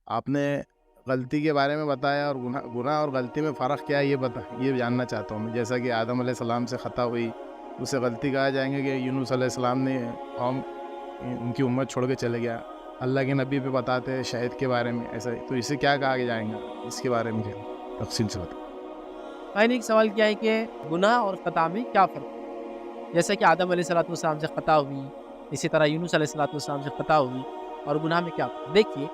آپ نے غلطی کے بارے میں بتایا اور گناہ اور غلطی میں فرق کیا ہے یہ جاننا چاہتا ہوں میں. جیسا کہ آدم علیہ السلام سے خطا ہوئی، اسے غلطی کہا جائیں گے کہ یونس علیہ السلام نے قوم ان کی امت چھوڑ کے چلے گیا. اللہ کے نبی پہ بتاتے ہیں شہد کے بارے میں ایسا ہی، تو اسے کیا کہا جائیں گا؟ اس کے بارے میں کیا تفصیل سے بتا. میں نے ایک سوال کیا ہے کہ گناہ اور خطا میں کیا فرق ہے؟ جیسا کہ آدم علیہ السلام سے خطا ہوئی، اسی طرح یونس علیہ السلام سے خطا ہوئی، اور گناہ میں کیا فرق؟ دیکھیے،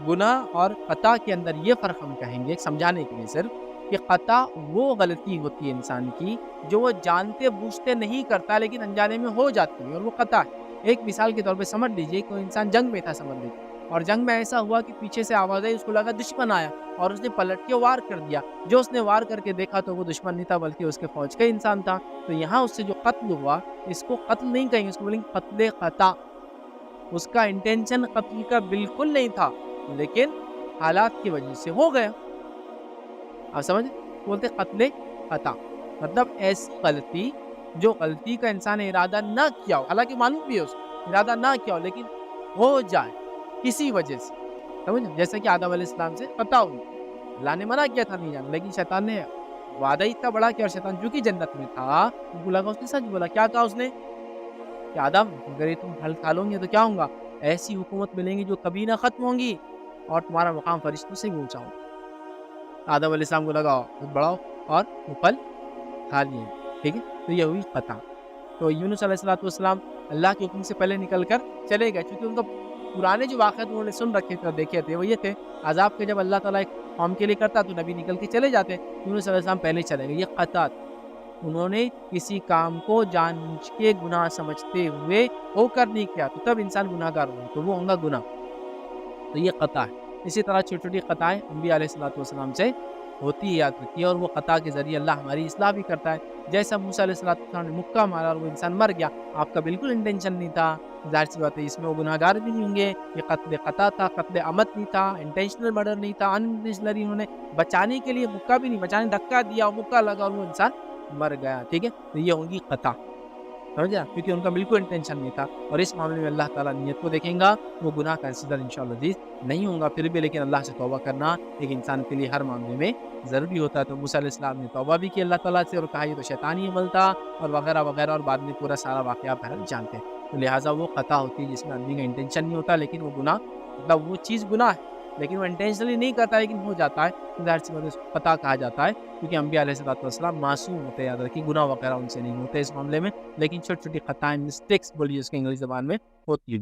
گناہ اور خطا کے اندر یہ فرق ہم کہیں گے سمجھانے کے لیے صرف، کہ خطا وہ غلطی ہوتی ہے انسان کی جو وہ جانتے بوجھتے نہیں کرتا لیکن انجانے میں ہو جاتی ہے، اور وہ خطا ہے. ایک مثال کے طور پہ سمجھ لیجیے، کوئی انسان جنگ میں تھا، سمجھ لیجیے، اور جنگ میں ایسا ہوا کہ پیچھے سے آواز آئی، اس کو لگا دشمن آیا، اور اس نے پلٹ کے وار کر دیا. جو اس نے وار کر کے دیکھا تو وہ دشمن نہیں تھا بلکہ اس کے فوج کا انسان تھا. تو یہاں اس سے جو قتل ہوا، اس کو قتل نہیں کہیں گے، اس کو بولیں گے قتل خطا. اس کا انٹینشن قتل کا بالکل نہیں تھا، لیکن حالات کی وجہ سے ہو گیا. آپ سمجھے؟ بولتے قتل خطا، مطلب ایسی غلطی جو غلطی کا انسان نے ارادہ نہ کیا ہو، حالانکہ معلوم بھی ہے اس کو ارادہ نہ کیا ہو، لیکن ہو جائے کسی وجہ سے. سمجھے؟ جیسے کہ آدم علیہ السلام سے خطا ہوئی، اللہ نے منع کیا تھا نہیں جانا، لیکن شیطان نے وعدہ اتنا بڑا کیا، اور شیطان چونکہ جنت میں تھا، اس کو لگا، اس نے سچ بولا. کیا کہا اس نے کہ آدم اگر یہ تم پھل کھا لو گے تو کیا ہوں گا؟ ایسی حکومت ملیں گی جو کبھی نہ ختم ہوں گی، اور تمہارا مقام فرشتوں سے بھی اونچا ہوگا. آدم علیہ السلام کو لگا خود بڑھاؤ، اور وہ پھل کھا لیے. ٹھیک ہے، تو یہ ہوئی خطا. تو یونس علیہ السلام اللہ کے حکم سے پہلے نکل کر چلے گئے، چونکہ ان کا پرانے جو واقعات انہوں نے سن رکھے تھے اور دیکھے تھے وہ یہ تھے، عذاب کے جب اللہ تعالیٰ ایک قوم کے لیے کرتا تو نبی نکل کے چلے جاتے. یونس علیہ السلام پہلے چلے گئے، یہ خطا تھا. انہوں نے کسی کام کو جان بوجھ کے گناہ سمجھتے ہوئے ہو کر نہیں کیا، تو تب انسان گناہ گار ہوگا، تو وہ ہوگا گناہ. تو یہ خطا ہے. اسی طرح چھوٹی چھوٹی خطائیں انبیاء علیہ السلام سے ہوتی ہے، یاد رکھیے، اور وہ خطا کے ذریعے اللہ ہماری اصلاح بھی کرتا ہے. جیسا موسیٰ علیہ السلام نے مکہ مارا اور وہ انسان مر گیا، آپ کا بالکل انٹینشن نہیں تھا، ظاہر سی بات ہے اس میں وہ گناہ گار بھی نہیں ہوں گے. یہ قتل خطا تھا، قتل عمد نہیں تھا، انٹینشنل مرڈر نہیں تھا، انٹینشنلی انہوں نے بچانے کے لیے مکہ بھی نہیں، بچانے دھکا دیا اور مکہ لگا اور وہ انسان مر گیا. ٹھیک ہے، تو یہ ہوگی خطا. سمجھا؟ کیونکہ ان کا بالکل انٹینشن نہیں تھا، اور اس معاملے میں اللہ تعالیٰ نیت کو دیکھیں گا، وہ گناہ کا حصہ انشاءاللہ عزیز نہیں ہوں گا. پھر بھی لیکن اللہ سے توبہ کرنا ایک انسان کے لیے ہر معاملے میں ضروری ہوتا ہے. تو موسیٰ علیہ السلام نے توبہ بھی کی اللہ تعالیٰ سے، اور کہا یہ تو شیطانی عمل تھا، اور وغیرہ وغیرہ، اور بعد میں پورا سارا واقعہ بہرحال جانتے ہیں. تو لہٰذا وہ خطا ہوتی ہے جس میں آدمی کا انٹینشن نہیں ہوتا، لیکن وہ گناہ، مطلب وہ چیز گناہ ہے لیکن وہ انٹینشنلی نہیں کرتا لیکن ہو جاتا ہے، تو ظاہر سی بات ہے اس کو خطا کہا جاتا ہے. کیونکہ انبیاء علیہ السلام معصوم ہوتے ہیں، یاد رکھیے، گناہ وغیرہ ان سے نہیں ہوتے اس معاملے میں، لیکن چھوٹی چھوٹی خطائیں، مسٹیکس بولیے اس کے انگلش زبان میں، ہوتی ہیں.